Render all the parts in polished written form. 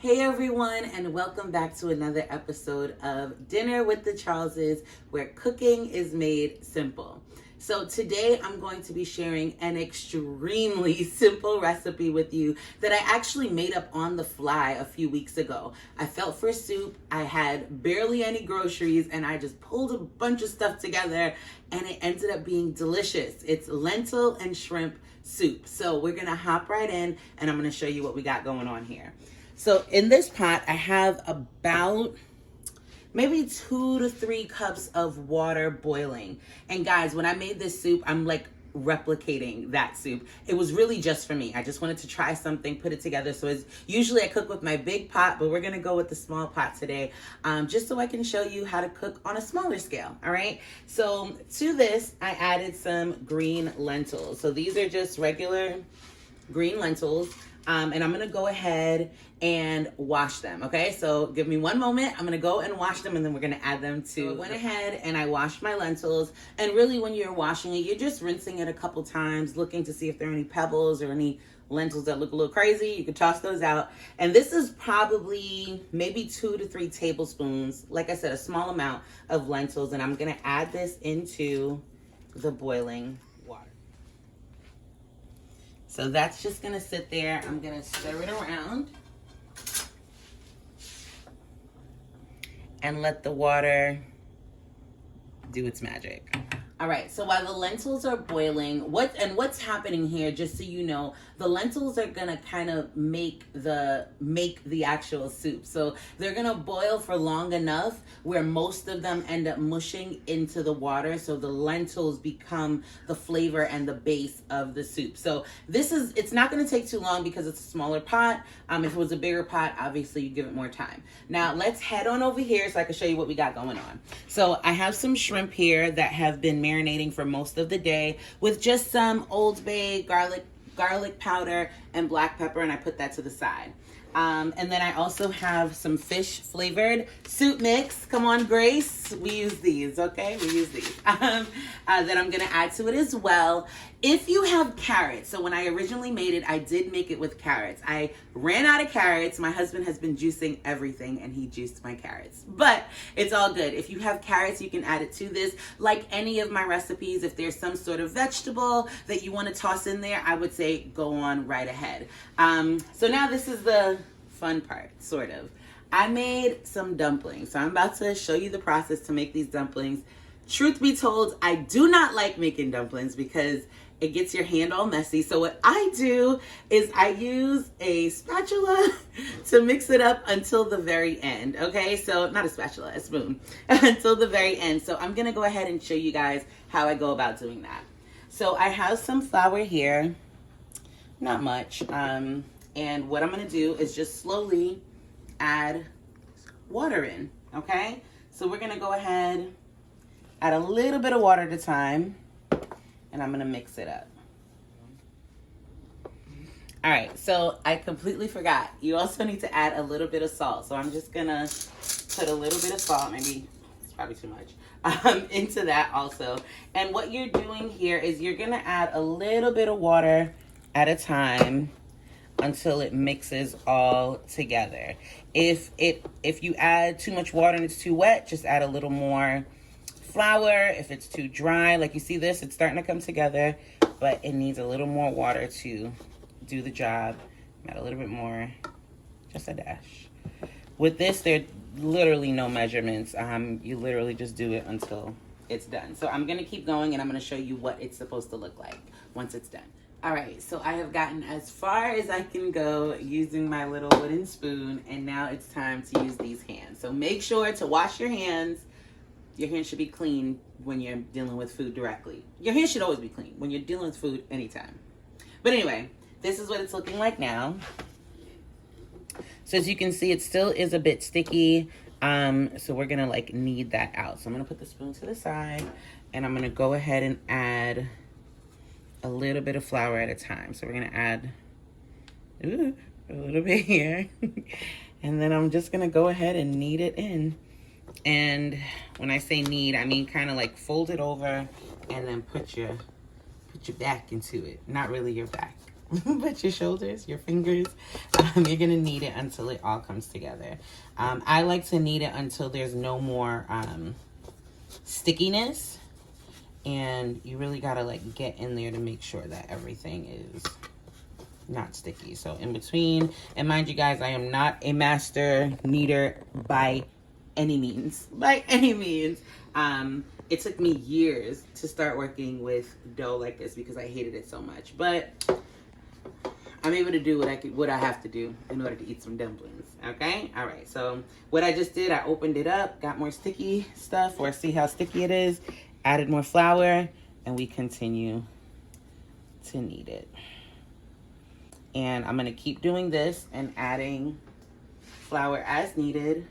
Hey everyone, and welcome back to another episode of Dinner with the Charleses, where cooking is made simple. So today I'm going to be sharing an extremely simple recipe with you that I actually made up on the fly a few weeks ago. I felt for soup, I had barely any groceries, and I just pulled a bunch of stuff together and it ended up being delicious. It's lentil and shrimp soup. So we're gonna hop right in and I'm gonna show you what we got going on here. So in this pot, I have about maybe 2 to 3 cups of water boiling. And guys, when I made this soup, I'm like replicating that soup. It was really just for me. I just wanted to try something, put it together. So usually I cook with my big pot, but we're gonna go with the small pot today, just so I can show you how to cook on a smaller scale, all right? So to this, I added some green lentils. So these are just regular green lentils. And I'm gonna go ahead and wash them, okay? So give me one moment. I'm gonna go and wash them and then we're gonna add them to. So I went ahead and I washed my lentils. And really when you're washing it, you're just rinsing it a couple times, looking to see if there are any pebbles or any lentils that look a little crazy. You can toss those out. And this is probably maybe 2 to 3 tablespoons, like I said, a small amount of lentils. And I'm gonna add this into the boiling water. So that's just gonna sit there. I'm gonna stir it around and let the water do its magic. All right, so while the lentils are boiling, what's happening here, just so you know, the lentils are gonna kind of make the actual soup. So they're gonna boil for long enough where most of them end up mushing into the water, so the lentils become the flavor and the base of the soup. So it's not gonna take too long because it's a smaller pot. If it was a bigger pot, obviously you give it more time. Now let's head on over here so I can show you what we got going on. So I have some shrimp here that have been marinating for most of the day with just some Old Bay garlic powder and black pepper, and I put that to the side. And then I also have some fish flavored soup mix. Come on, Grace. We use these, okay? We use these. That I'm gonna add to it as well. If you have carrots, so when I originally made it, I did make it with carrots. I ran out of carrots. My husband has been juicing everything and he juiced my carrots, but it's all good. If you have carrots, you can add it to this. Like any of my recipes, if there's some sort of vegetable that you want to toss in there, I would say go on right ahead. So now this is the fun part, sort of. I made some dumplings. So I'm about to show you the process to make these dumplings. Truth be told, I do not like making dumplings because it gets your hand all messy. So what I do is I use a spatula to mix it up until the very end, okay? So not a spatula, a spoon, until the very end. So I'm gonna go ahead and show you guys how I go about doing that. So I have some flour here, not much. And what I'm gonna do is just slowly add water in, okay? So we're gonna go ahead, add a little bit of water at a time, and I'm gonna mix it up. All right, so I completely forgot. You also need to add a little bit of salt. So I'm just gonna put a little bit of salt, maybe it's probably too much, into that also. And what you're doing here is you're gonna add a little bit of water at a time until it mixes all together. If you add too much water and it's too wet, just add a little more flour. If it's too dry, like you see this, it's starting to come together, but it needs a little more water to do the job. Add a little bit more, just a dash. With this, there are literally no measurements. You literally just do it until it's done. So I'm gonna keep going and I'm gonna show you what it's supposed to look like once it's done. All right, so I have gotten as far as I can go using my little wooden spoon, and now it's time to use these hands. So make sure to wash your hands. Your hands should be clean when you're dealing with food directly. Your hands should always be clean when you're dealing with food anytime. But anyway, this is what it's looking like now. So as you can see, it still is a bit sticky. So we're gonna like knead that out. So I'm gonna put the spoon to the side and I'm gonna go ahead and add a little bit of flour at a time. So we're gonna add a little bit here. And then I'm just gonna go ahead and knead it in. And when I say knead, I mean kind of like fold it over and then put your back into it. Not really your back. but your shoulders, your fingers, you're gonna knead it until it all comes together. I like to knead it until there's no more stickiness, and you really gotta like get in there to make sure that everything is not sticky. So in between, and mind you guys, I am not a master kneader by any means. It took me years to start working with dough like this because I hated it so much. But I'm able to do what I have to do in order to eat some dumplings. Okay? All right. So what I just did, I opened it up, got more sticky stuff, or see how sticky it is, added more flour, and we continue to knead it. And I'm gonna keep doing this and adding flour as needed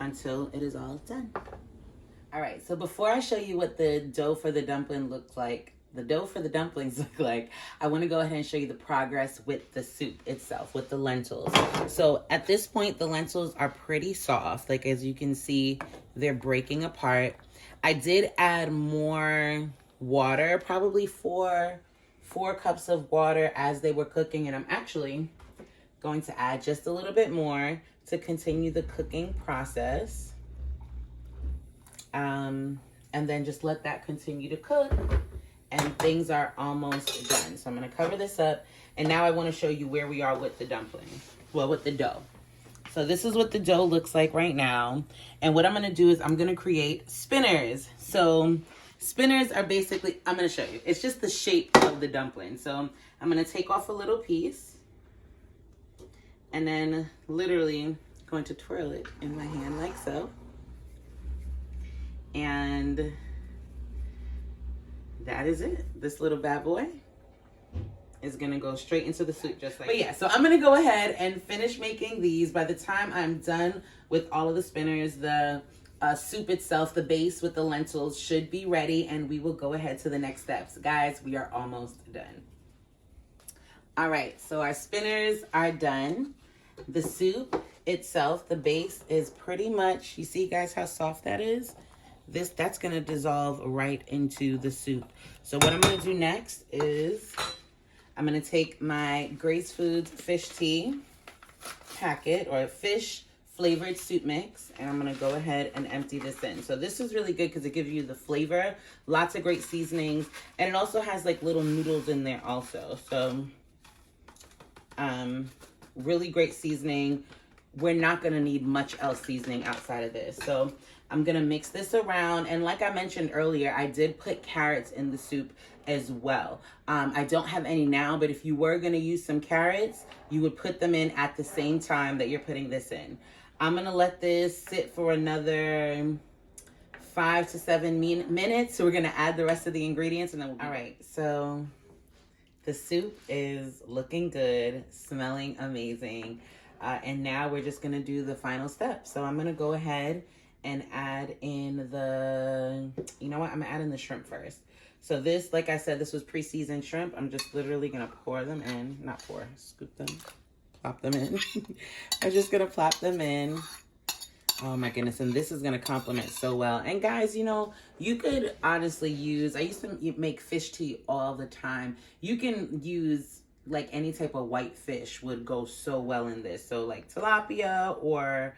until it is all done. All right, so before I show you what the dough for the dumplings look like, I wanna go ahead and show you the progress with the soup itself, with the lentils. So at this point, the lentils are pretty soft. Like, as you can see, they're breaking apart. I did add more water, probably four cups of water as they were cooking, and I'm actually going to add just a little bit more to continue the cooking process. And then just let that continue to cook, and things are almost done. So I'm gonna cover this up, and now I wanna show you where we are with the dumplings. Well, with the dough. So this is what the dough looks like right now. And what I'm gonna do is I'm gonna create spinners. So spinners are basically, I'm gonna show you. It's just the shape of the dumpling. So I'm gonna take off a little piece, and then literally going to twirl it in my hand like so. And that is it. This little bad boy is gonna go straight into the soup just like that. But yeah, so I'm gonna go ahead and finish making these. By the time I'm done with all of the spinners, the soup itself, the base with the lentils, should be ready, and we will go ahead to the next steps. Guys, we are almost done. All right, so our spinners are done. The soup itself, the base, is pretty much, you see guys how soft that is? That's gonna dissolve right into the soup. So what I'm gonna do next is I'm gonna take my Grace Foods fish tea packet, or fish flavored soup mix, and I'm gonna go ahead and empty this in. So this is really good because it gives you the flavor, lots of great seasonings, and it also has like little noodles in there also. So really great seasoning. We're not gonna need much else seasoning outside of this. So I'm gonna mix this around, and like I mentioned earlier, I did put carrots in the soup as well. I don't have any now, but if you were gonna use some carrots, you would put them in at the same time that you're putting this in. I'm gonna let this sit for another 5 to 7 minutes. So we're gonna add the rest of the ingredients, and then all right, so the soup is looking good, smelling amazing. And now we're just gonna do the final step. So I'm gonna go ahead and add in the, you know what? I'm gonna add in the shrimp first. So this, like I said, this was pre-seasoned shrimp. I'm just literally gonna pour them in, not pour, scoop them, plop them in. I'm just gonna plop them in. Oh my goodness, and this is gonna complement so well. And guys, you know, you could honestly use, I used to make fish tea all the time. You can use like any type of white fish would go so well in this. So like tilapia or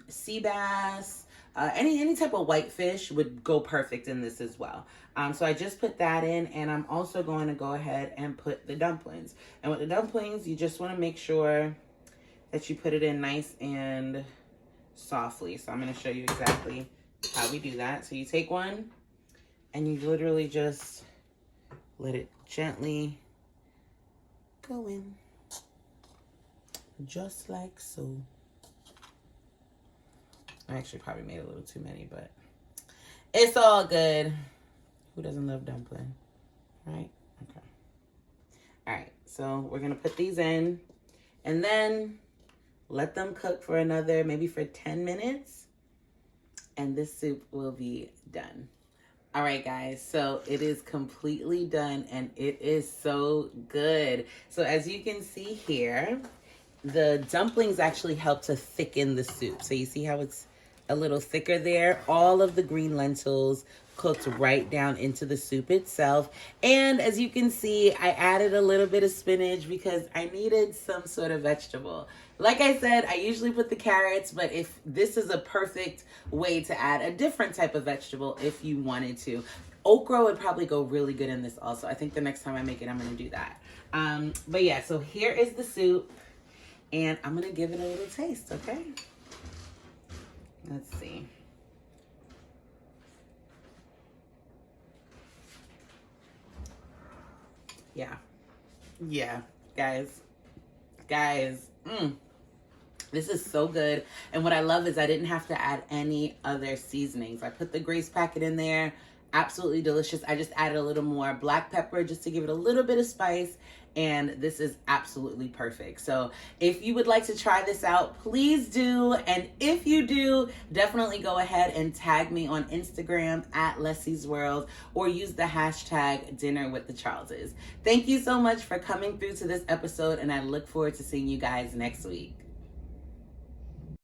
sea bass, any type of white fish would go perfect in this as well. So I just put that in, and I'm also going to go ahead and put the dumplings. And with the dumplings, you just want to make sure that you put it in nice and softly. So I'm going to show you exactly how we do that. So you take one and you literally just let it gently go in, just like so. I actually probably made a little too many, but it's all good. Who doesn't love dumpling, right? Okay. All right, so we're gonna put these in, and then let them cook for another, maybe for 10 minutes, and this soup will be done. All right, guys, so it is completely done, and it is so good. So as you can see here, the dumplings actually help to thicken the soup. So you see how it's a little thicker there. All of the green lentils cooked right down into the soup itself. And as you can see, I added a little bit of spinach because I needed some sort of vegetable. Like I said, I usually put the carrots, but if this is a perfect way to add a different type of vegetable if you wanted to. Okra would probably go really good in this also. I think the next time I make it, I'm going to do that. But yeah, so here is the soup, and I'm going to give it a little taste, okay? Let's see. Yeah. Yeah, guys. This is so good. And what I love is I didn't have to add any other seasonings. I put the Grace packet in there. Absolutely delicious. I just added a little more black pepper just to give it a little bit of spice. And this is absolutely perfect. So if you would like to try this out, please do. And if you do, definitely go ahead and tag me on Instagram at Leslie's World or use the hashtag Dinner with the Charleses. Thank you so much for coming through to this episode, and I look forward to seeing you guys next week.